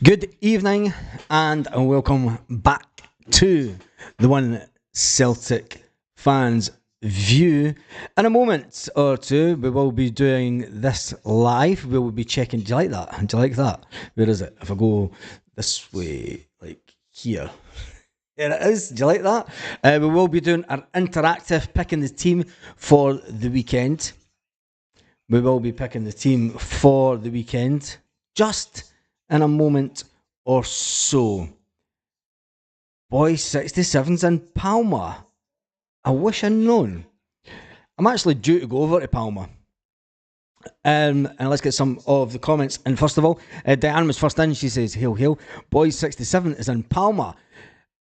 Good evening and welcome back to the One Celtic Fans View. In a moment or two, we will be doing this live. We will be checking. Do you like that? Do you like that? Where is it? If I go this way, like here. There it is. Do you like that? We will be doing an interactive picking the team for the weekend. We will be picking the team for the weekend. Just in a moment or so. Boys 67's in Palma. I wish I'd known. I'm actually due to go over to Palma. And let's get some of the comments. And first of all, Diane was first in. She says, hail, hail. Boys 67 is in Palma.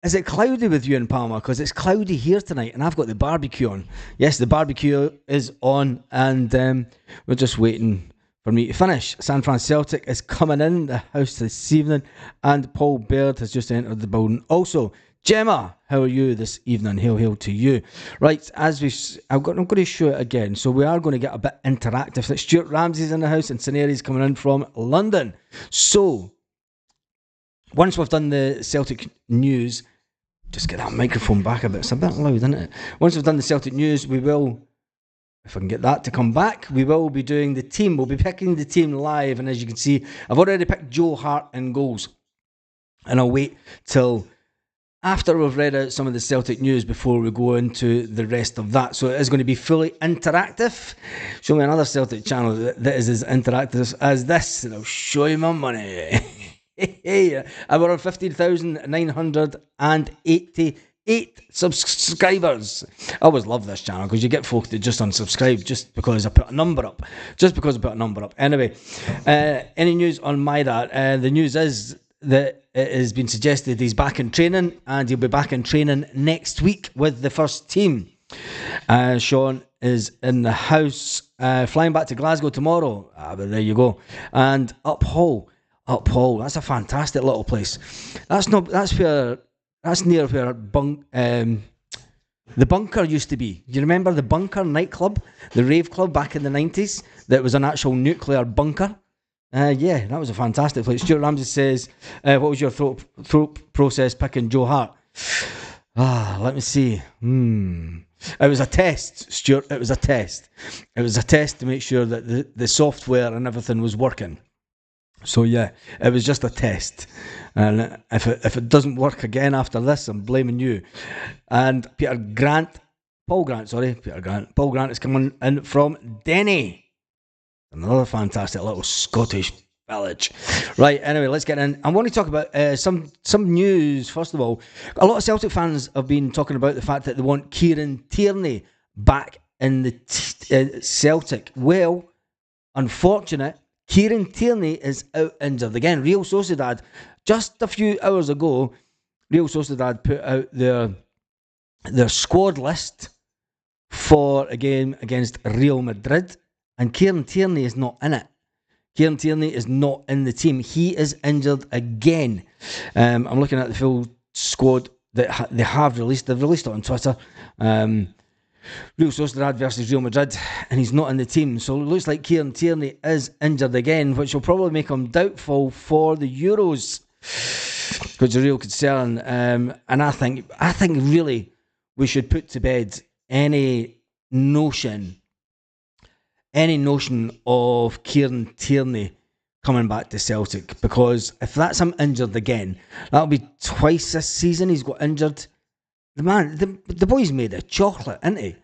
Is it cloudy with you in Palma? Because it's cloudy here tonight and I've got the barbecue on. Yes, the barbecue is on and we're just waiting for me to finish. San Fran Celtic is coming in the house this evening and Paul Baird has just entered the building. Also, Gemma, how are you this evening? Hail, hail to you. Right, I'm going to show it again. So we are going to get a bit interactive. Stuart Ramsey's in the house and Saneri's coming in from London. So, once we've done the Celtic news, just get that microphone back a bit. It's a bit loud, isn't it? Once we've done the Celtic news, we will, if I can get that to come back, we will be doing the team. We'll be picking the team live. And as you can see, I've already picked Joe Hart in goals. And I'll wait till after we've read out some of the Celtic news before we go into the rest of that. So it is going to be fully interactive. Show me another Celtic channel that is as interactive as this, and I'll show you my money. Hey, we're on 15,988 subscribers. I always love this channel because you get folk that just unsubscribe just because I put a number up. Anyway, any news on my dad? The news is that it has been suggested he's back in training and he'll be back in training next week with the first team. Sean is in the house, flying back to Glasgow tomorrow. But there you go. And Hull, that's a fantastic little place. That's near where the Bunker used to be. Do you remember the Bunker nightclub, the rave club back in the 90s? That was an actual nuclear bunker. Yeah, that was a fantastic place. Stuart Ramsey says, what was your thought process picking Joe Hart? Let me see. It was a test, Stuart. It was a test. It was a test to make sure that the software and everything was working. So yeah, it was just a test. And if it doesn't work again after this, I'm blaming you. And Paul Grant is coming in from Denny. Another fantastic little Scottish village. Right, anyway, let's get in. I want to talk about some news. First of all, a lot of Celtic fans have been talking about the fact that they want Kieran Tierney back in the Celtic. Well, unfortunate, Kieran Tierney is out injured again. Real Sociedad, just a few hours ago, Real Sociedad put out their squad list for a game against Real Madrid. And Kieran Tierney is not in it. Kieran Tierney is not in the team. He is injured again. I'm looking at the full squad that they have released. They've released it on Twitter. Real Sociedad versus Real Madrid, and he's not in the team. So it looks like Kieran Tierney is injured again, which will probably make him doubtful for the Euros, which is a real concern. And I think really we should put to bed any notion of Kieran Tierney coming back to Celtic, because if that's him injured again, that'll be twice this season he's got injured. The boy's made of chocolate, isn't he?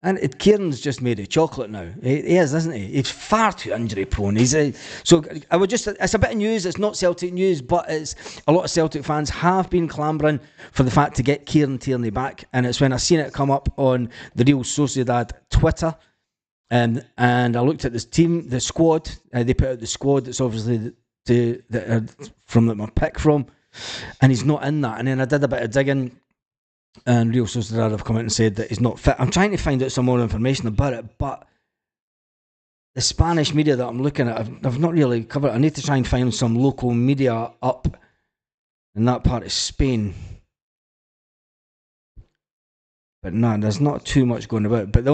And Kieran's just made of chocolate now. He is, isn't he? He's far too injury prone. It's a bit of news. It's not Celtic news, but it's a lot of Celtic fans have been clambering for the fact to get Kieran Tierney back. And it's when I seen it come up on the Real Sociedad Twitter, and I looked at this team, the squad. They put out the squad. That's obviously from that my pick from, and he's not in that. And then I did a bit of digging. And Real Sociedad have come out and said that he's not fit. I'm trying to find out some more information about it, but the Spanish media that I'm looking at, I've not really covered it. I need to try and find some local media up in that part of Spain. But no, there's not too much going about. But the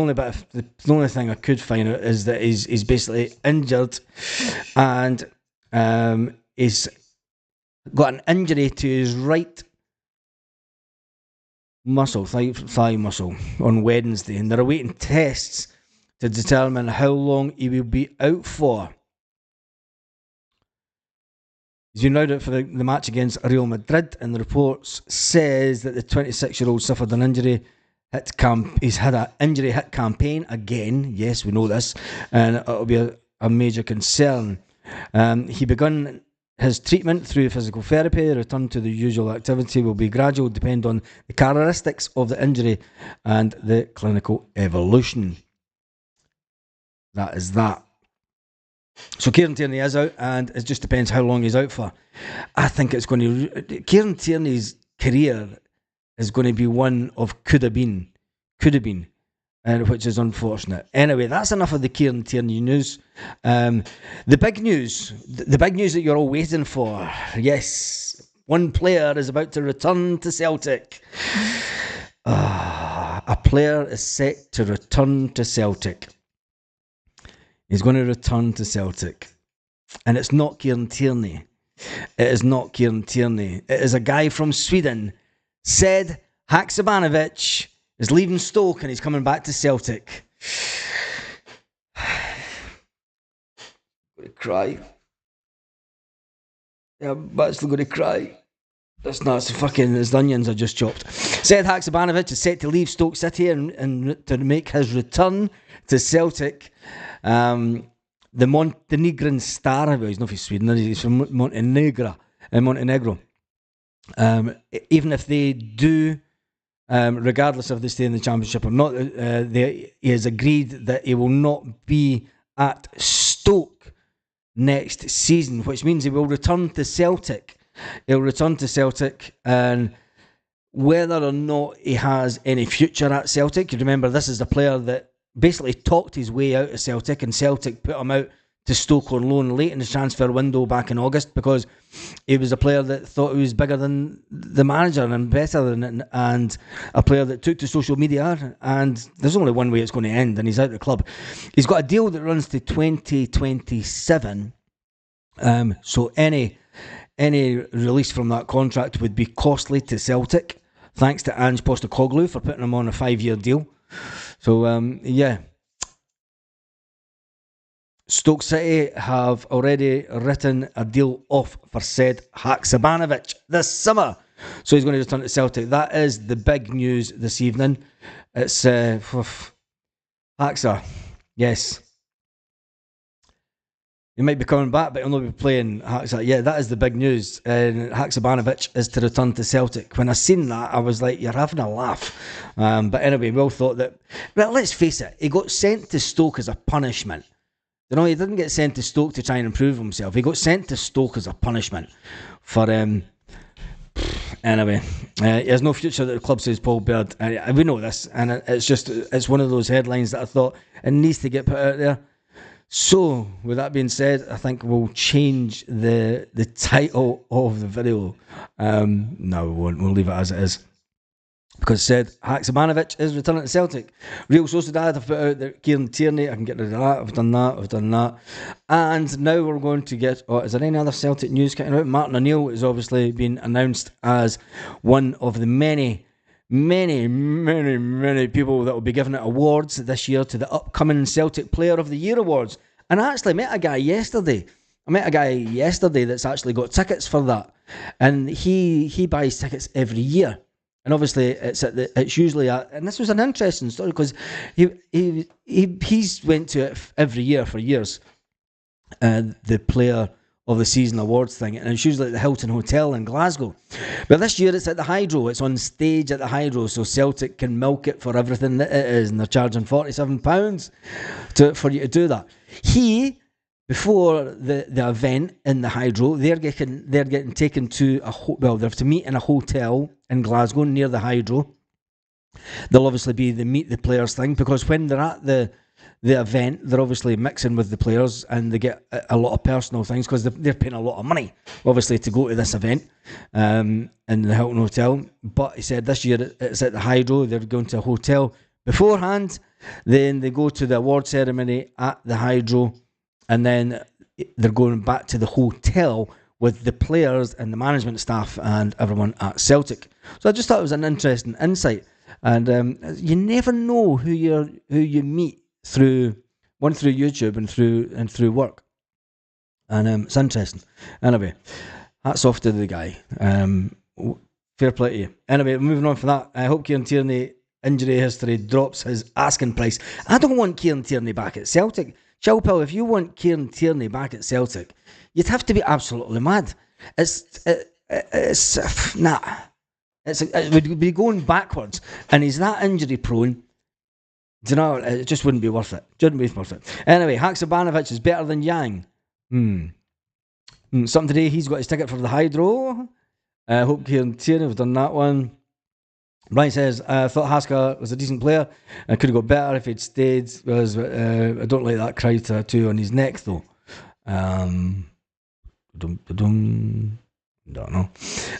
only thing I could find out is that he's basically injured, and he's got an injury to his right muscle, thigh muscle, on Wednesday, and they're awaiting tests to determine how long he will be out for. He's been ruled out for the match against Real Madrid, and the reports says that the 26-year-old suffered an injury he's had an injury hit campaign again. Yes, we know this, and it'll be a major concern. He begun his treatment through physical therapy. The return to the usual activity will be gradual, depend on the characteristics of the injury and the clinical evolution. That is that. So Kieran Tierney is out, and it just depends how long he's out for. I think it's going to... Kieran Tierney's career is going to be one of could have been, which is unfortunate. Anyway, that's enough of the Kieran Tierney news. The big news that you're all waiting for. Yes, one player is about to return to Celtic. A player is set to return to Celtic. He's going to return to Celtic. And it's not Kieran Tierney. It is not Kieran Tierney. It is a guy from Sweden. Said Haksabanovic is leaving Stoke and he's coming back to Celtic. I'm going to cry. Yeah, I'm actually going to cry. That's not fucking... His onions are just chopped. Said Haksabanovic is set to leave Stoke City and to make his return to Celtic. The Montenegrin star, well, he's not from Sweden, he's from Montenegro. Even if they do, regardless if they stay in the Championship or not, he has agreed that he will not be at Stoke next season, which means he will return to Celtic. He'll return to Celtic, and whether or not he has any future at Celtic, you remember this is a player that basically talked his way out of Celtic, and Celtic put him out to Stoke on loan late in the transfer window back in August because he was a player that thought he was bigger than the manager and better than it, and a player that took to social media, and there's only one way it's going to end, and he's out of the club. He's got a deal that runs to 2027, so any release from that contract would be costly to Celtic, thanks to Ange Postecoglou for putting him on a 5-year deal. So, yeah. Stoke City have already written a deal off for said Haksabanovic this summer. So he's going to return to Celtic. That is the big news this evening. It's Haksa. Yes. He might be coming back, but he'll not be playing Haksa. Yeah, that is the big news. Haksabanovic is to return to Celtic. When I seen that, I was like, you're having a laugh. But anyway, we all thought that... Well, let's face it, he got sent to Stoke as a punishment. You know, he didn't get sent to Stoke to try and improve himself. He got sent to Stoke as a punishment for... Anyway, he has no future at the club, says Paul Baird. We know this, and it's one of those headlines that I thought it needs to get put out there. So, with that being said, I think we'll change the title of the video. No, we won't. We'll leave it as it is. Because it said, Haksabanovic is returning to Celtic. Real Sociedad have put out that Kieran Tierney, I can get rid of that, I've done that. And now we're going to get, is there any other Celtic news coming out? Martin O'Neill has obviously been announced as one of the many people that will be giving it awards this year to the upcoming Celtic Player of the Year awards. And I actually met a guy yesterday. That's actually got tickets for that. And he buys tickets every year. And obviously it's usually and this was an interesting story because he's went to it every year for years. The Player of the Season awards thing, and it's usually at the Hilton Hotel in Glasgow. But this year it's at the Hydro. It's on stage at the Hydro, so Celtic can milk it for everything that it is, and they're charging £47 for you to do that. Before the event in the Hydro, they're getting taken to they have to meet in a hotel in Glasgow near the Hydro. There'll obviously be the meet the players thing, because when they're at the event, they're obviously mixing with the players, and they get a lot of personal things because they're paying a lot of money, obviously, to go to this event in the Hilton Hotel. But he said this year it's at the Hydro. They're going to a hotel beforehand, then they go to the award ceremony at the Hydro, and then they're going back to the hotel with the players and the management staff and everyone at Celtic. So I just thought it was an interesting insight. And you never know who you meet through YouTube and through work. And it's interesting. Anyway, hats off to the guy. Fair play to you. Anyway, moving on from that, I hope Kieran Tierney injury history drops his asking price. I don't want Kieran Tierney back at Celtic. Chilpel, if you want Kieran Tierney back at Celtic, you'd have to be absolutely mad. It would be going backwards, and he's that injury prone. Do you know? It just wouldn't be worth it. Anyway, Haksabanovic is better than Yang. Something today. He's got his ticket for the Hydro. I hope Kieran Tierney have done that one. Brian says, I thought Haska was a decent player. I could have got better if he'd stayed. Because I don't like that crow tattoo on his neck, though. Don't know.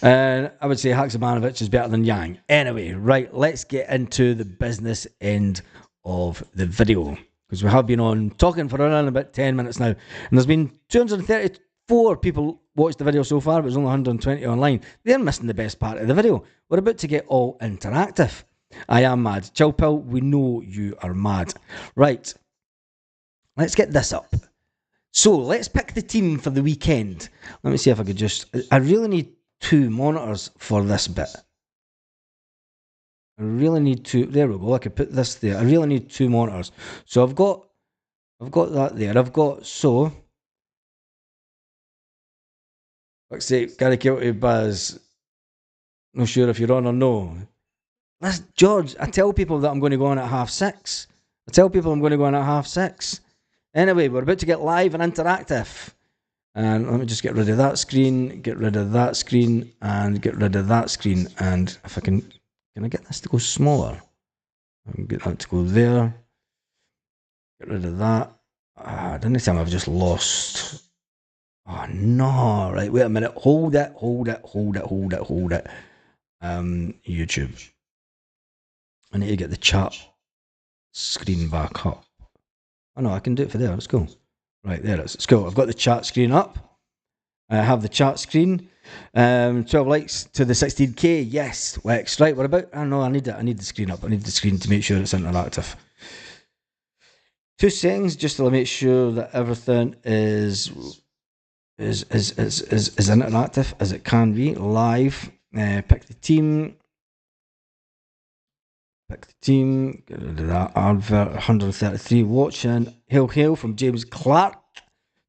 I would say Haksabanovic is better than Yang. Anyway, right, let's get into the business end of the video. Because we have been on talking for around about 10 minutes now. And there's been 234 people watched the video so far, but there's only 120 online. They're missing the best part of the video. We're about to get all interactive. I am mad. Chilpil, we know you are mad. Right. Let's get this up. So, let's pick the team for the weekend. Let me see if I could just... I really need 2 monitors for this bit. I really need 2... There we go. I could put this there. I really need 2 monitors. So, I've got that there. I've got... So... Fuck's sake, Gary Kilty Baz. Not sure if you're on or no. Listen, George, I tell people that I'm going to go on at 6:30. Anyway, we're about to get live and interactive. And let me just get rid of that screen, get rid of that screen, and get rid of that screen. And if I can I get this to go smaller? I can get that to go there. Get rid of that. Didn't tell me I've just lost... Oh no, right, wait a minute, hold it. YouTube. I need to get the chat screen back up. Oh no, I can do it for there, let's go. Right, there it is, let's go. I've got the chat screen up. I have the chat screen. 12 likes to the 16k, yes, Wex. Right, we're about, I need the screen up. I need the screen to make sure it's interactive. 2 seconds, just to make sure that everything is interactive as it can be. Live. Pick the team. Get rid of that advert. 133 watching. Hail from James Clark.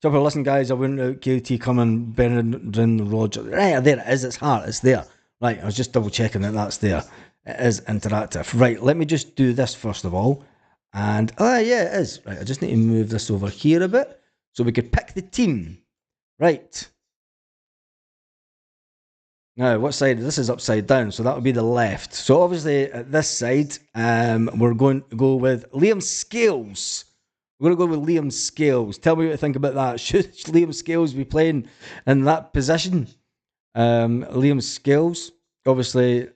Jump and listen, guys. I went out KT coming. Brendan Roger. Right, there it is. It's hard. It's there. Right, I was just double checking that that's there. It is interactive. Right, let me just do this first of all. And yeah, it is. Right, I just need to move this over here a bit so we could pick the team. Right. Now, what side? This is upside down, so that would be the left. So obviously, at this side, we're going to go with Liam Scales. We're going to go with Liam Scales. Tell me what you think about that. Should Liam Scales be playing in that position? Liam Scales, obviously,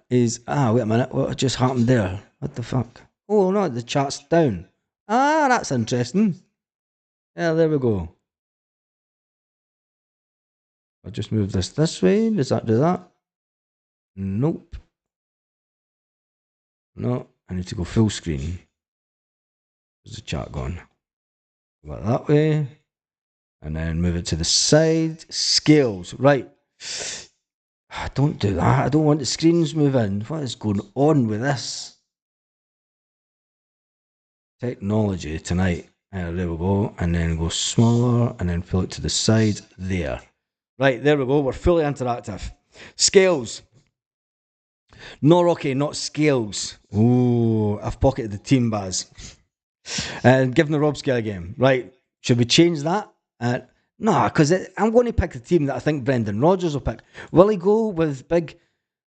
is... wait a minute. What just happened there? What the fuck? Oh, no, the chat's down. That's interesting. Yeah, there we go. I'll just move this way. Does that do that? Nope. No, I need to go full screen. Where's the chat gone? Go that way. And then move it to the side. Scales. Right. Don't do that. I don't want the screens moving. What is going on with this? Technology tonight. There we go. And then go smaller. And then pull it to the side. There. Right, there we go. We're fully interactive. Scales. No Rocky, not Scales. Ooh, I've pocketed the team, Baz. And give them the Rob Scale game. Right, should we change that? No, because I'm going to pick the team that I think Brendan Rodgers will pick. Will he go with big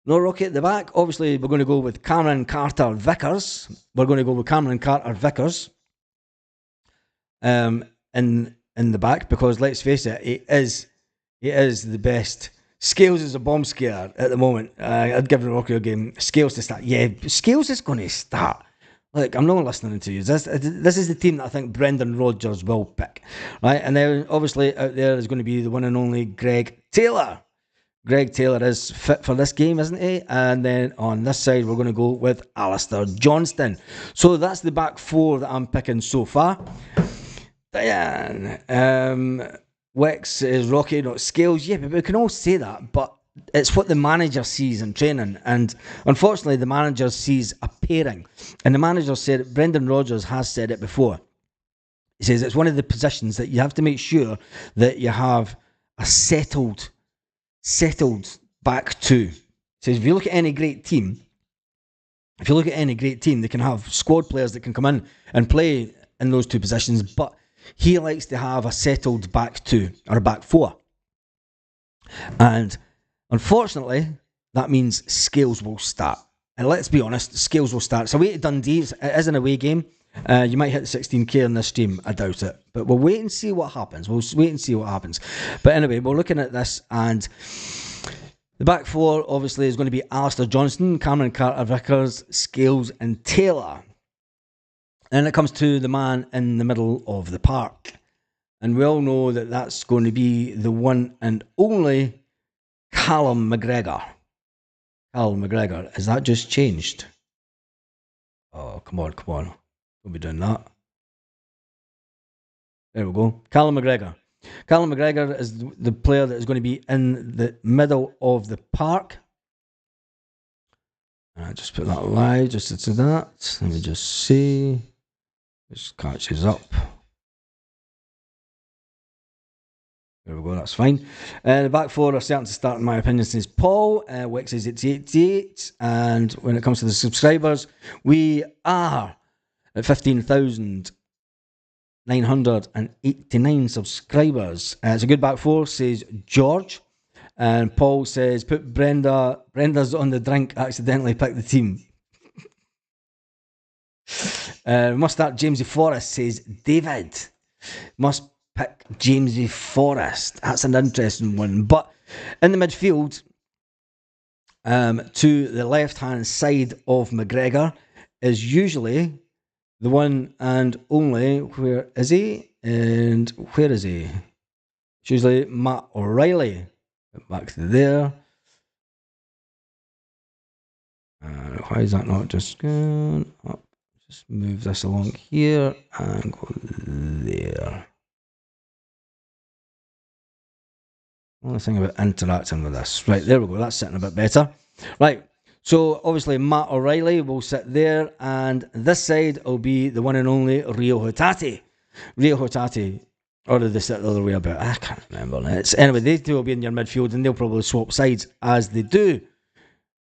No Rocky at the back? Obviously, we're going to go with Cameron Carter-Vickers. In the back, because let's face it, he is the best. Scales is a bomb scare at the moment. I'd give the Rocky a game. Scales to start. Yeah, Scales is going to start. Look, I'm not listening to you. This is the team that I think Brendan Rodgers will pick, right? And then obviously out there is going to be the one and only Greg Taylor. Greg Taylor is fit for this game, isn't he? And then on this side, we're going to go with Alistair Johnston. So that's the back four that I'm picking so far. Diane, Wex is Rocky, not Scales. Yeah, but we can all say that, but it's what the manager sees in training, and unfortunately the manager sees a pairing, and the manager said, Brendan Rodgers has said it before, he says it's one of the positions that you have to make sure that you have a settled back two. He says if you look at any great team, they can have squad players that can come in and play in those two positions, but he likes to have a settled back two or a back four, and unfortunately, that means Scales will start. And let's be honest, Scales will start. So away to Dundee, it is an away game. You might hit 16k on this stream, I doubt it. But we'll wait and see what happens. But anyway, we're looking at this, and the back four obviously is going to be Alistair Johnston, Cameron Carter-Vickers, Scales and Taylor. And it comes to the man in the middle of the park. And we all know that that's going to be the one and only Callum McGregor. Has that just changed? Oh, come on. Don't be doing that. There we go. Callum McGregor. Callum McGregor is the player that is going to be in the middle of the park. I just put that live just to that. Let me just see. This catches up. There we go, that's fine. The back four are starting to start, in my opinion, since Paul. Wix is 88. And when it comes to the subscribers, we are at 15,989 subscribers. It's a good back four, says George. And Paul says, put Brenda's on the drink, accidentally picked the team. Must start Jamesy Forrest, says David. Must pick Jamesy Forrest. That's an interesting one. But in the midfield, to the left-hand side of McGregor is usually the one and only, where is he? And where is he? It's usually Matt O'Reilly. Back to there. Why is that not just going up? Just move this along here and go there. Only thing about interacting with this. Right, there we go. That's sitting a bit better. Right, so obviously Matt O'Reilly will sit there, and this side will be the one and only Rio Hatate. Or did they sit the other way about? I can't remember. Anyway, they two will be in your midfield, and they'll probably swap sides as they do.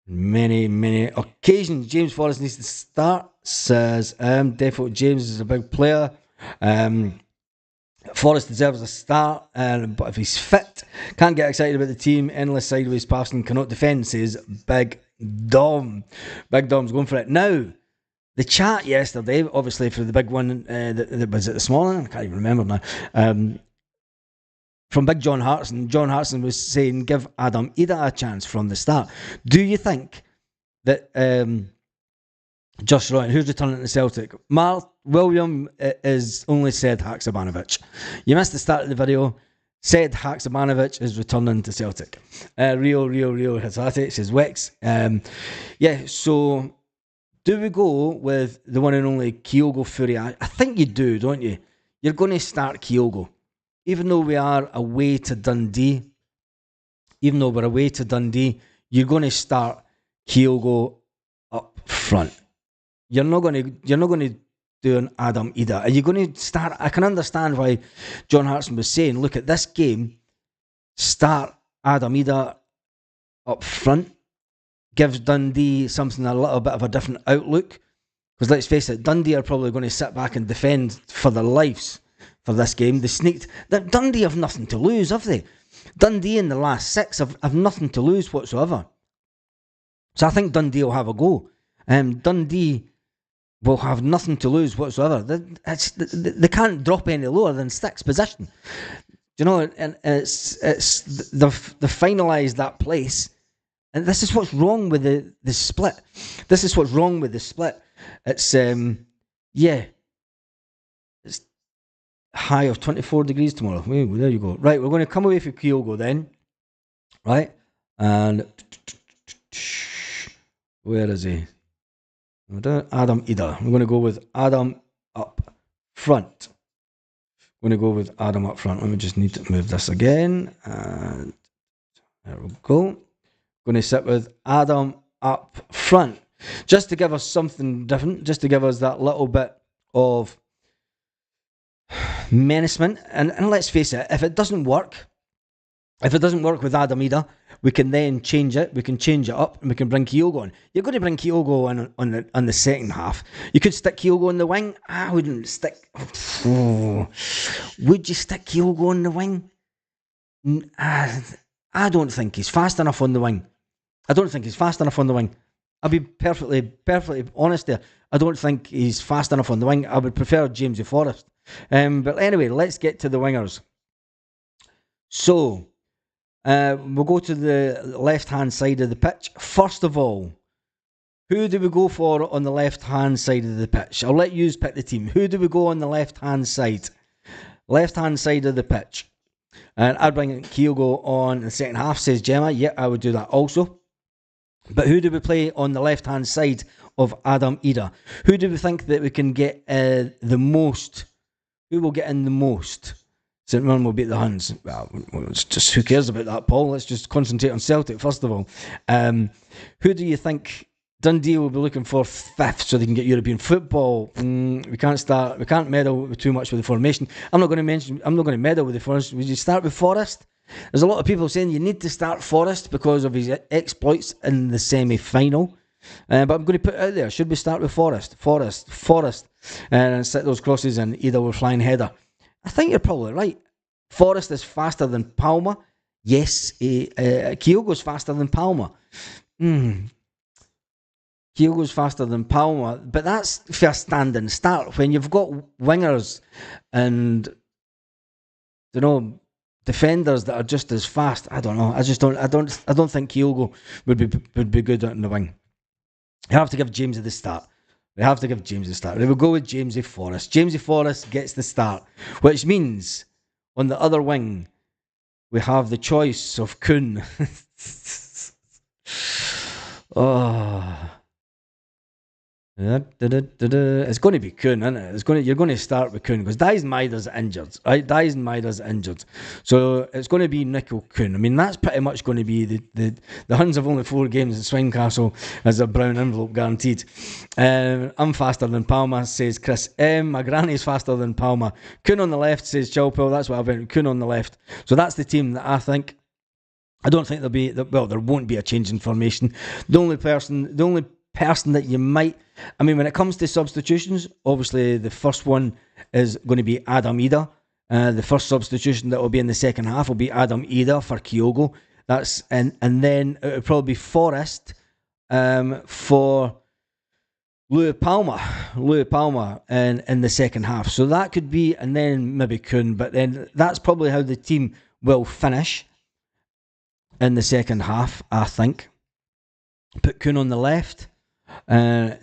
Many occasions. James Forrest needs to start, says default James is a big player. Forrest deserves a start, but if he's fit, can't get excited about the team. Endless sideways passing, cannot defend, says Big Dom. Big Dom's going for it. Now, the chat yesterday, obviously for the big one that was it this morning, I can't even remember now, from Big John Hartson. John Hartson was saying, give Adam Ida a chance from the start. Do you think that Josh Roy, who's returning to Celtic? William is only said Haksabanovic. You missed the start of the video. Said Haksabanovic is returning to Celtic. Rio Hatate, says Wex. So do we go with the one and only Kyogo Fury? I think you do, don't you? You're going to start Kyogo. Even though we are away to Dundee, you're going to start Kyogo up front. You're not going to do an Adam Ida. Are you going to start? I can understand why John Hartson was saying, look at this game, start Adam Ida up front, gives Dundee something a little bit of a different outlook. Because let's face it, Dundee are probably going to sit back and defend for their lives for this game. They sneaked. Dundee have nothing to lose, have they? Dundee in the last six have nothing to lose whatsoever. So I think Dundee will have a go. Dundee will have nothing to lose whatsoever. They can't drop any lower than sixth position. You know, and they've finalised that place. And this is what's wrong with the split. It's Yeah, it's high of 24 degrees tomorrow. There you go. Right, we're going to come away from Kyogo then. Right, and where is he? Adam Ida. We're going to go with Adam up front. We're going to go with Adam up front. Let me just need to move this again. And there we go. Going to sit with Adam up front. Just to give us something different. Just to give us that little bit of menacement. And let's face it, if it doesn't work with Adam Ida, we can then change it. We can change it up and we can bring Kyogo on. You're going to bring Kyogo on the second half. You could stick Kyogo on the wing. I wouldn't stick. Would you stick Kyogo on the wing? I don't think he's fast enough on the wing. I'll be perfectly honest there. I don't think he's fast enough on the wing. I would prefer Jamesy Forrest. But anyway, let's get to the wingers. So, we'll go to the left-hand side of the pitch. First of all, who do we go for on the left-hand side of the pitch? I'll let you pick the team. Who do we go on the left-hand side? Left-hand side of the pitch. And I'd bring Kyogo on the second half, says Gemma. Yeah, I would do that also. But who do we play on the left-hand side of Adam Ida? Who do we think that we can get the most? Who will get in the most? St Mirren will beat the Huns. Well, it's just who cares about that, Paul? Let's just concentrate on Celtic first of all. Who do you think Dundee will be looking for fifth so they can get European football? We can't meddle too much with the formation. I'm not going to meddle with the formation. Would you start with Forrest? There's a lot of people saying you need to start Forrest because of his exploits in the semi-final. But I'm going to put it out there. Should we start with Forrest, and set those crosses in either with flying header? I think you're probably right. Forrest is faster than Palmer. Yes, Kyogo's faster than Palmer. Kyogo's faster than Palmer, but that's for a standing start. When you've got wingers and defenders that are just as fast, I don't know. I don't think Kyogo would be good in the wing. You have to give James the start. We will go with Jamesy Forrest. Jamesy Forrest gets the start, which means on the other wing we have the choice of Kuhn. It's going to be Kuhn, isn't it? You're going to start with Kuhn because Dijsselmeijer's injured, right? Dijsselmeijer's injured, so it's going to be Nico Kuhn. I mean, that's pretty much going to be the Huns have only 4 games at Swinecastle as a brown envelope guaranteed. I'm faster than Palmer, says Chris M. My granny's faster than Palmer. Kuhn on the left, says Chilpel. That's what I've been. Kuhn on the left. So that's the team that I think. I don't think there won't be a change in formation. The only person that you might, I mean, when it comes to substitutions, obviously the first one is going to be Adam Ida. The first substitution that will be in the second half will be Adam Ida for Kyogo. And then it will probably be Forrest for Louis Palmer in the second half. So that could be, and then maybe Kuhn, but then that's probably how the team will finish in the second half, I think. Put Kuhn on the left. Kuhn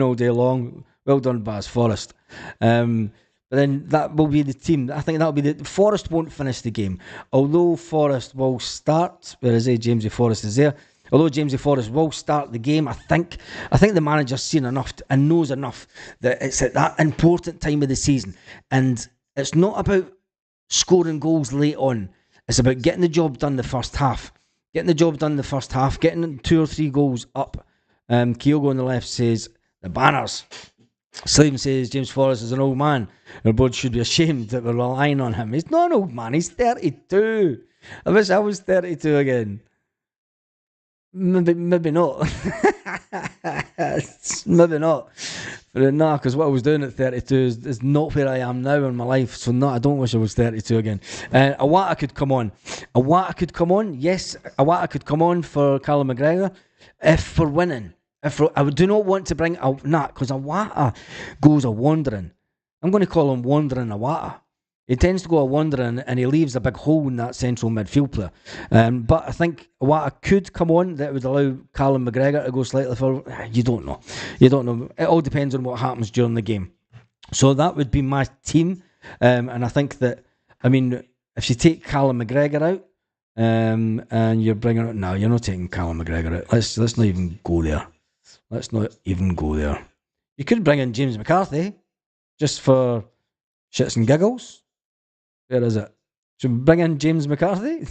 all day long. Well done, Baz Forrest. But then that will be the team. I think that'll be Forrest won't finish the game. Although Forrest will start. Where is he? Jamesy Forrest is there. Although Jamesy Forrest will start the game, I think the manager's seen enough and knows enough that it's at that important time of the season. And it's not about scoring goals late on. It's about getting the job done the first half. Getting 2 or 3 goals up. Kyogo on the left says, the banners. Slim says, James Forrest is an old man. Our board should be ashamed that we're relying on him. He's not an old man, he's 32. I wish I was 32 again. Maybe not. Maybe not. But no, because what I was doing at 32 is not where I am now in my life. So no, I don't wish I was 32 again. Awata could come on. Yes, Awata could come on for Callum McGregor if we're winning. I do not want to bring because Awata goes a wandering. I'm going to call him Wandering Awata. He tends to go a wandering and he leaves a big hole in that central midfield player. But I think what could come on that would allow Callum McGregor to go slightly forward, you don't know. You don't know. It all depends on what happens during the game. So that would be my team. And I think that, I mean, if you take Callum McGregor out, and you're bringing out, no, you're not taking Callum McGregor out. Let's not even go there. Let's not even go there. You could bring in James McCarthy just for shits and giggles. Where is it? Should we bring in James McCarthy?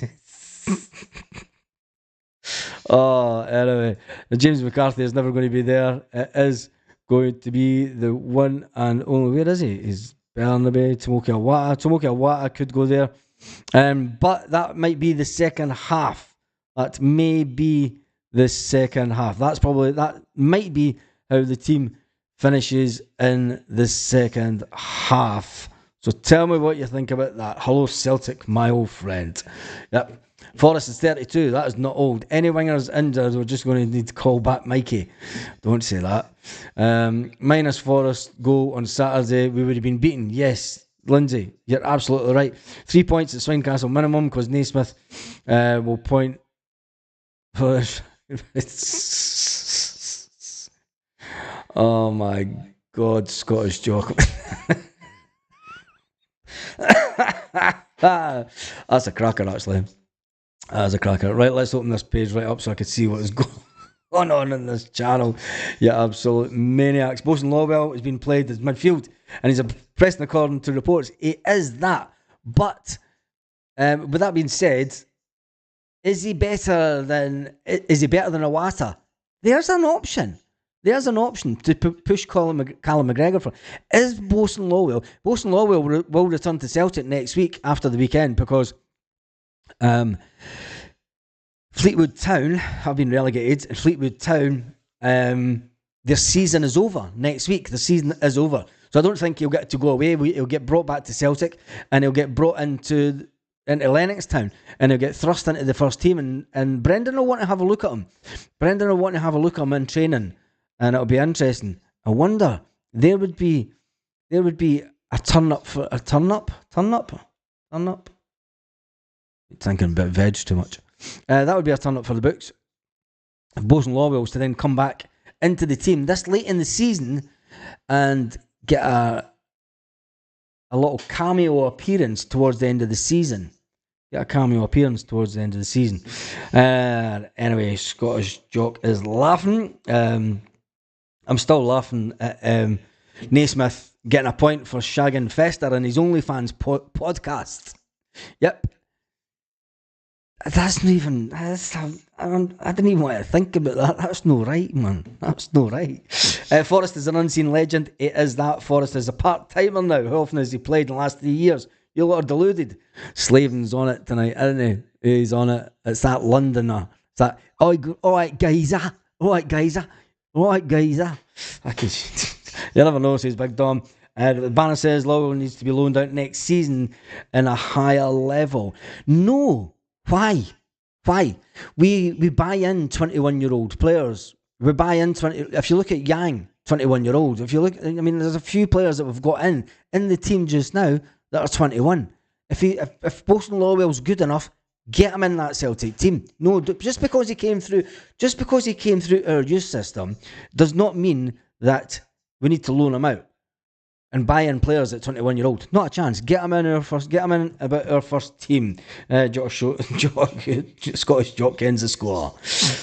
Oh, anyway, James McCarthy is never going to be there. It is going to be the one and only. Where is he? He's Bernabe, Tomoki Awata. Tomoki Awata could go there. But that might be the second half. That may be the second half. That might be how the team finishes in the second half. So tell me what you think about that. Hello, Celtic, my old friend. Yep. Forrest is 32. That is not old. Any wingers injured, we're just going to need to call back Mikey. Don't say that. Minus Forrest goal on Saturday, we would have been beaten. Yes, Lindsay, you're absolutely right. 3 points at Swinecastle minimum because Naismith will point for. Oh my God, Scottish joke. That's a cracker, actually. That's a cracker. Right, let's open this page right up so I can see what is going on in this channel. Yeah, absolute maniacs. Bosun Lawwell has been played as midfield, and he's a pressing according to reports. He is that. But with that being said, is he better than Awata? There's an option. There's an option to push Callum McGregor for. Is Bosun Lawwell? Bosun Lawwell will return to Celtic next week after the weekend because Fleetwood Town have been relegated, and Fleetwood Town, their season is over next week. The season is over. So I don't think he'll get to go away. He'll get brought back to Celtic, and he'll get brought into Lennox Town, and he'll get thrust into the first team, and Brendan will want to have a look at him. Brendan will want to have a look at him in training. And it'll be interesting. I wonder, there would be a turn up. Thinking about veg too much. That would be a turn up for the books. If Bosun Lawwell was to then come back into the team this late in the season and get a little cameo appearance towards the end of the season. Anyway, Scottish Jock is laughing. I'm still laughing at Naismith getting a point for shagging Fester in his OnlyFans podcast. Yep. That's not even. I didn't even want to think about that. That's no right, man. That's no right. Forrest is an unseen legend. It is that. Forrest is a part-timer now. How often has he played in the last 3 years? You lot are deluded. Slaven's on it tonight, isn't he? He's on it. It's that Londoner. It's that, all right, geezer. You never know, says Big Dom. Banner says Lowell needs to be loaned out next season in a higher level. No. Why? We buy in 21-year-old players. We buy in 20. If you look at Yang, 21-year-old. If you look, there's a few players that we've got in the team just now that are 21. If Bosun Lawwell's good enough, get him in that Celtic team. No, just because he came through our youth system does not mean that we need to loan him out and buy in players at 21-year-old. Not a chance. Get him in our first team. Scottish Jock ends the score.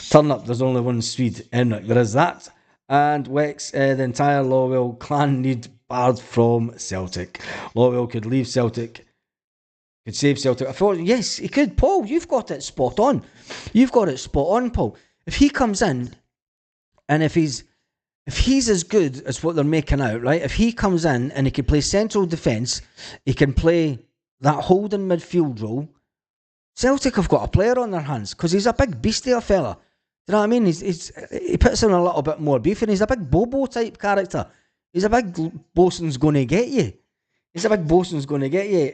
Turn up. There's only one Swede. Enric. There is that. And Wex, the entire Lawwell clan need barred from Celtic. Lawwell could leave Celtic. Could save Celtic. I thought, yes, he could. Paul, you've got it spot on. Paul. If he comes in, and if he's as good as what they're making out, right? If he comes in and he can play central defence, he can play that holding midfield role. Celtic have got a player on their hands because he's a big beastie, a fella. Do you know what I mean? He puts in a little bit more beef, and he's a big Bobo type character. He's a big Bosun's going to get you.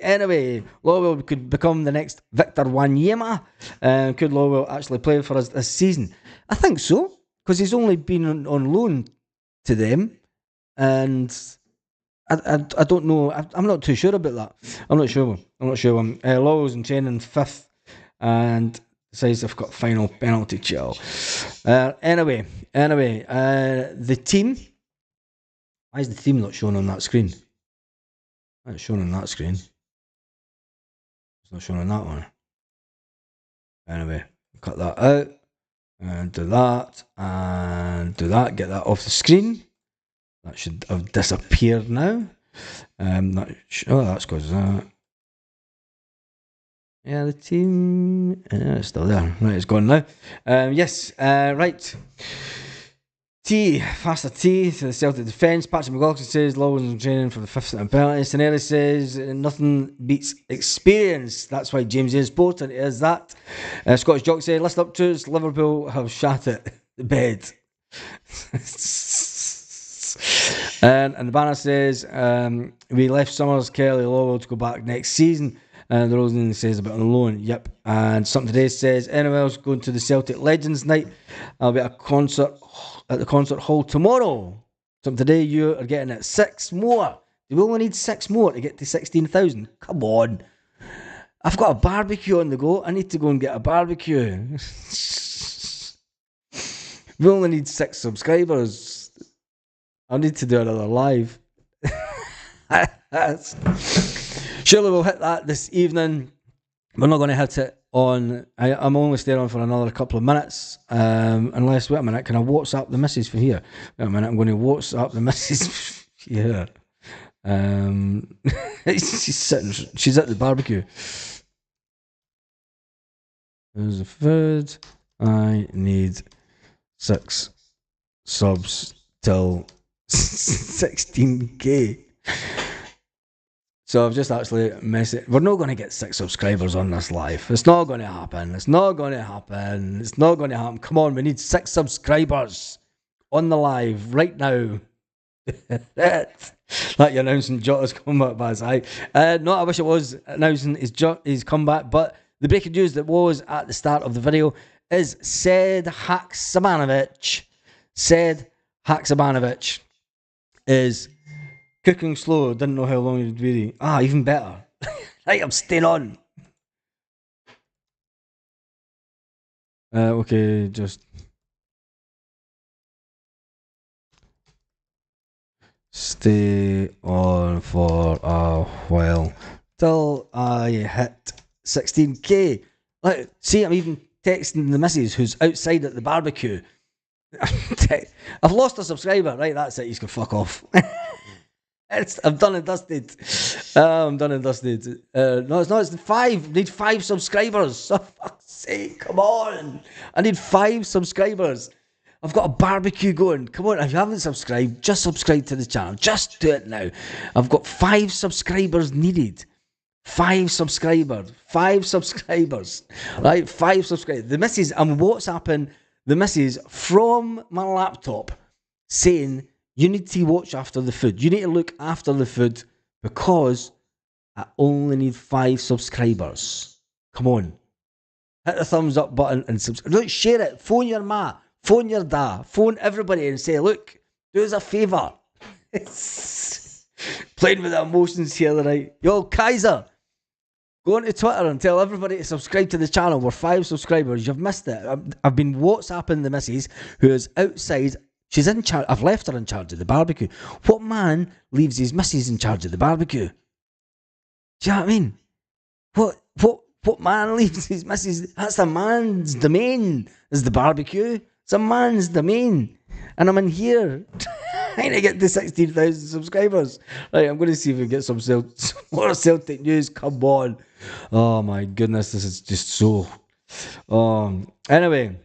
Anyway, Lawwell could become the next Victor Wanyama. Could Lawwell actually play for us this season? I think so, because he's only been on loan to them, and I don't know. I'm not too sure about that. I'm not sure. Lawwell's in training 5th and says they've got final penalty chill. Anyway, the team. Why is the team not shown on that screen? It's shown on that screen. It's not shown on that one. Anyway, cut that out and do that and do that. Get that off the screen. That should have disappeared now. That's because that. Yeah, the team. It's still there. Right, it's gone now. Yes, right. Faster T to the Celtic defence. Patrick McLaughlin says Lawwell's in training for the 5th and penalty. Sanelli says nothing beats experience. That's why James is important. It is that. Scottish Jock said, listen up to us. Liverpool have shat it. The bed. And the banner says we left Summers, Kelly, Lawwell to go back next season. And the Rosen says about on loan. Yep. And something today says anyone else going to the Celtic Legends night. I'll be at a concert at the concert hall tomorrow. Something today you are getting at 6 more. We only need 6 more to get to 16,000. Come on. I've got a barbecue on the go. I need to go and get a barbecue. We only need 6 subscribers. I need to do another live. Surely we'll hit that this evening. We're not going to hit it on. I'm only staying on for another couple of minutes. Unless, wait a minute, can I WhatsApp the missus from here? Wait a minute, I'm going to WhatsApp the missus here. She's at the barbecue. There's the food. I need 6 subs till 16k. So I've just actually messaged. We're not going to get 6 subscribers on this live. It's not going to happen. Come on, we need 6 subscribers on the live right now. That you're announcing Jota's comeback by his eye. No, I wish it was announcing his comeback, but the breaking news that was at the start of the video is said Haksabanovic is cooking slow, didn't know how long he'd be. Even better. Right, I'm staying on. Okay, just stay on for a while till I hit 16k. Like, see, I'm even texting the missus who's outside at the barbecue. I've lost a subscriber. Right, that's it. You can fuck off. I'm done and dusted. No, it's not. It's 5. I need 5 subscribers. For fuck's sake, come on. I need 5 subscribers. I've got a barbecue going. Come on, if you haven't subscribed, just subscribe to the channel. Just do it now. I've got 5 subscribers needed. 5 subscribers. Right, 5 subscribers. The missus, I'm WhatsApping the missus from my laptop saying, you need to watch after the food. You need to look after the food because I only need 5 subscribers. Come on. Hit the thumbs up button and subscribe. Look, share it. Phone your ma. Phone your dad. Phone everybody and say, look, do us a favour. Playing with the emotions here tonight. Yo, Kaiser, go onto Twitter and tell everybody to subscribe to the channel. We're 5 subscribers. You've missed it. I've been WhatsApping the missus who is outside. She's in charge. I've left her in charge of the barbecue. What man leaves his missus in charge of the barbecue? Do you know what I mean? What man leaves his missus? That's a man's domain, is the barbecue. It's a man's domain. And I'm in here trying to get to 16,000 subscribers. Right, I'm going to see if we can get some more Celtic news. Come on. Oh my goodness, this is just so... Anyway,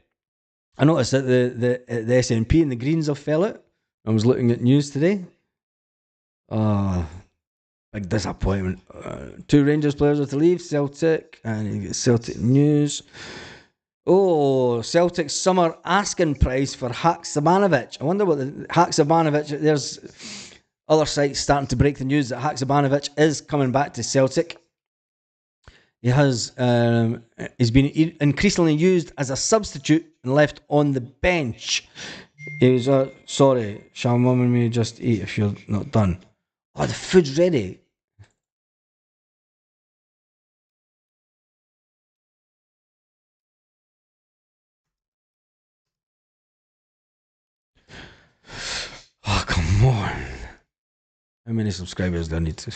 I noticed that the SNP and the Greens have fell out. I was looking at news today. Big disappointment. 2 Rangers players have to leave Celtic, and you get Celtic news. Celtic's summer asking price for Haksabanovic. I wonder what the Haksabanovic. There's other sites starting to break the news that Haksabanovic is coming back to Celtic. He has he's been increasingly used as a substitute and left on the bench. He was sorry, shall mum and me just eat if you're not done? Oh, the food's ready. Oh, come on. How many subscribers do I need to?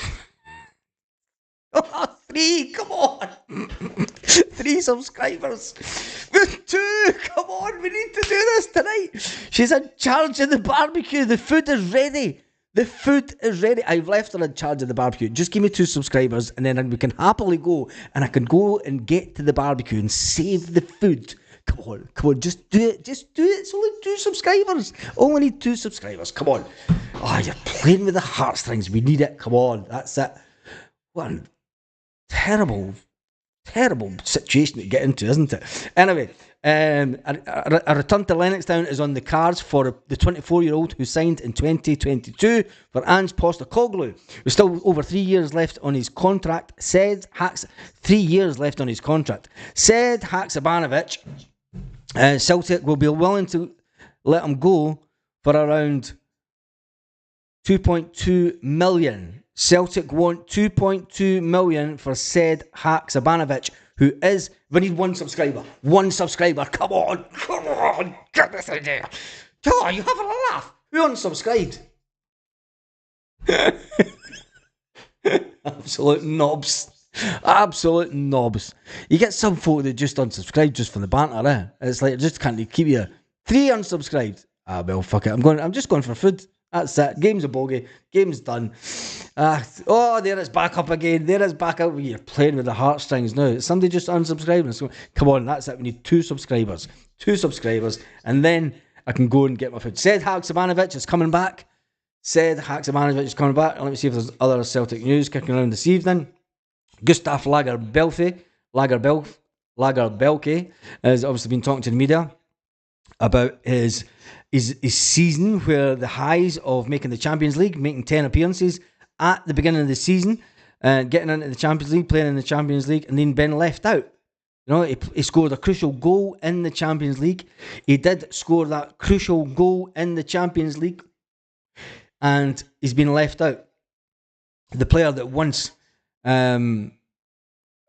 Oh, 3, come on. 3 subscribers. 2, come on, we need to do this tonight. She's in charge of the barbecue. The food is ready. The food is ready. I've left her in charge of the barbecue. Just give me 2 subscribers and then we can happily go and I can go and get to the barbecue and save the food. Come on, just do it. Just do it. It's only 2 subscribers. Only need 2 subscribers. Come on. Oh, you're playing with the heartstrings. We need it. Come on. That's it. What a terrible situation to get into, isn't it? Anyway, a return to Lennoxtown is on the cards for the 24-year-old who signed in 2022 for Ange Postecoglou. With still over 3 years left on his contract, said 3 years left on his contract. Said Haksabanovic, Celtic will be willing to let him go for around 2.2 million. Celtic want 2.2 million for said Haksabanovic, who is... We need 1 subscriber. 1 subscriber. Come on. Get this in there. Oh, you having a laugh? Who unsubscribed? Absolute knobs. Absolute knobs. You get some folk that just unsubscribe just for the banter, eh? It's like, just can't keep you... 3 unsubscribed. Ah, well, fuck it. I'm just going for food. That's it. Game's a bogey. Game's done. Oh, there it's back up again. There it's back up. You're playing with the heartstrings now. Somebody just unsubscribed. So, come on, that's it. We need 2 subscribers. 2 subscribers. And then I can go and get my food. Said Haksabanovic is coming back. Said Haksabanovic is coming back. Let me see if there's other Celtic news kicking around this evening. Gustav Lagerbelke has obviously been talking to the media about his season, where the highs of making the Champions League, making 10 appearances at the beginning of the season, getting into the Champions League, playing in the Champions League, and then being left out. You know, he scored a crucial goal in the Champions League. He did score that crucial goal in the Champions League, and he's been left out. The player that once had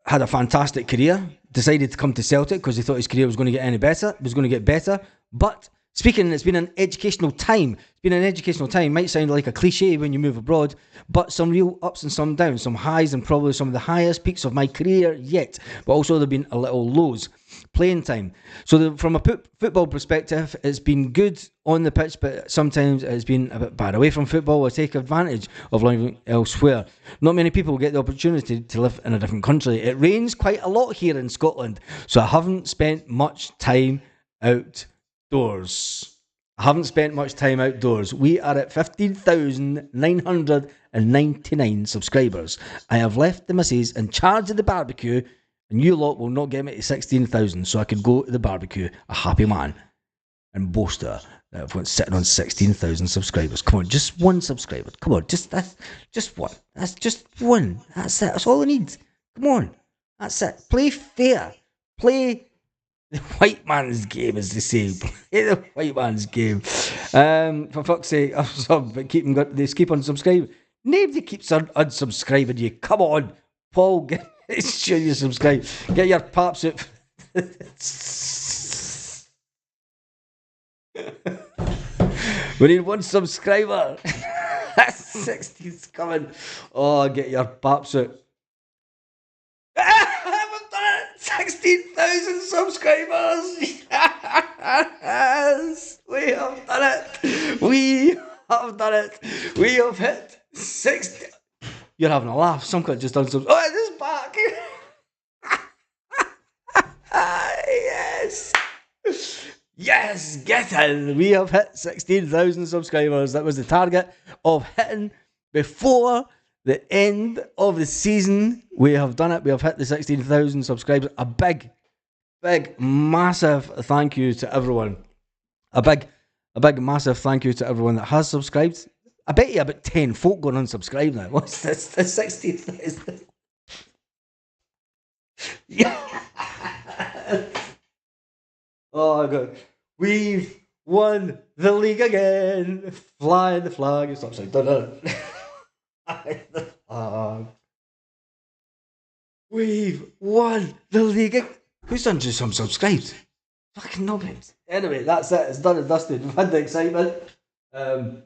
a fantastic career decided to come to Celtic because he thought his career was going to get better, but speaking, it's been an educational time. Might sound like a cliche when you move abroad, but some real ups and some downs, some highs and probably some of the highest peaks of my career yet. But also there have been a little lows. Playing time. So from a football perspective, it's been good on the pitch, but sometimes it's been a bit bad. Away from football, I take advantage of living elsewhere. Not many people get the opportunity to live in a different country. It rains quite a lot here in Scotland, so I haven't spent much time outdoors. We are at 15,999 subscribers. I have left the missus in charge of the barbecue, and you lot will not get me to 16,000, so I can go to the barbecue a happy man and boast her that I've sitting on 16,000 subscribers. Come on, just 1 subscriber. Come on, just one. That's just 1. That's it. That's all I need. Come on, that's it. Play fair. Play the white man's game, as they say. Play the white man's game. For fuck's sake, but keep on subscribing. Nobody keeps unsubscribing you. Come on, Paul. Sure you subscribe. Get your paps out. We need 1 subscriber. 60's coming. Oh, get your paps out. We've done it. 16,000 subscribers. Yes, we have done it. We have hit 60. You're having a laugh. Some cunt just done some. Oh, it is back. Yes, get in. We have hit 16,000 subscribers. That was the target of hitting before the end of the season. We have done it. We have hit the 16,000 subscribers. A big, massive thank you to everyone. A big, massive thank you to everyone that has subscribed. I bet you about 10 folk going unsubscribe now. What's this? The 16,000. Yeah. Oh, God. We've won the league again. Fly the flag. It's upside down. We've won the league. Who's done just some subscribed? Fucking knobheads. Anyway, that's it. It's done and dusted. We've had the excitement. I'm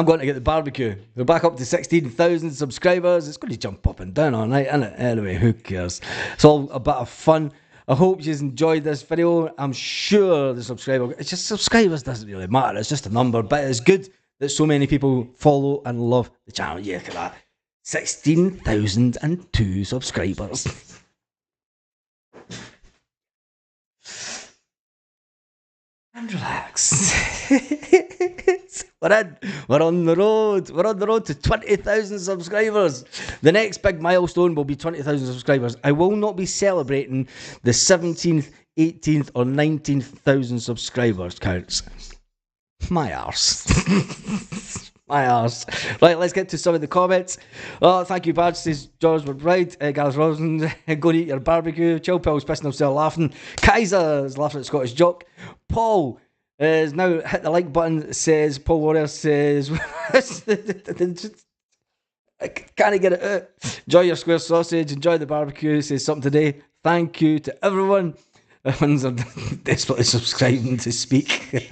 going to get the barbecue. We're back up to 16,000 subscribers. It's going to jump up and down all night, isn't it? Anyway, who cares? It's all a bit of fun. I hope you enjoyed this video. I'm sure the subscribers doesn't really matter. It's just a number, but it's good that so many people follow and love the channel. Yeah, look at that. 16,002 subscribers. And relax. We're on the road. We're on the road to 20,000 subscribers. The next big milestone will be 20,000 subscribers. I will not be celebrating the 17th, 18th or 19,000 subscribers counts. My arse. My arse. Right, let's get to some of the comments. Oh, thank you, Badge, says George McBride. Gareth Rosen, go and eat your barbecue. Chill Pill's pissing himself laughing. Kaiser is laughing at Scottish Jock. Paul is now hit the like button, says, Paul Warrior says, I can't get it out. Enjoy your square sausage, enjoy the barbecue, says something today. Thank you to everyone. Ones are desperately subscribing to speak.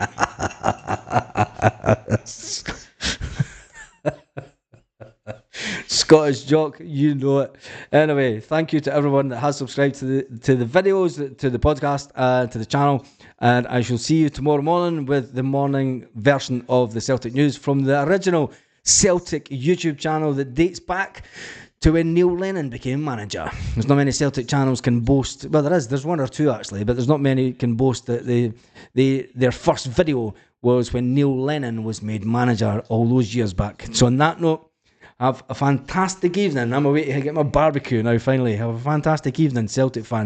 Scottish Jock, you know it. Anyway, thank you to everyone that has subscribed to the videos, to the podcast, to the channel. And I shall see you tomorrow morning with the morning version of the Celtic news from the original Celtic YouTube channel that dates back to when Neil Lennon became manager. There's not many Celtic channels can boast. Well, there's one or two actually, but there's not many can boast that their first video was when Neil Lennon was made manager all those years back. So on that note, have a fantastic evening. I'm away to get my barbecue now finally. Have a fantastic evening, Celtic fans.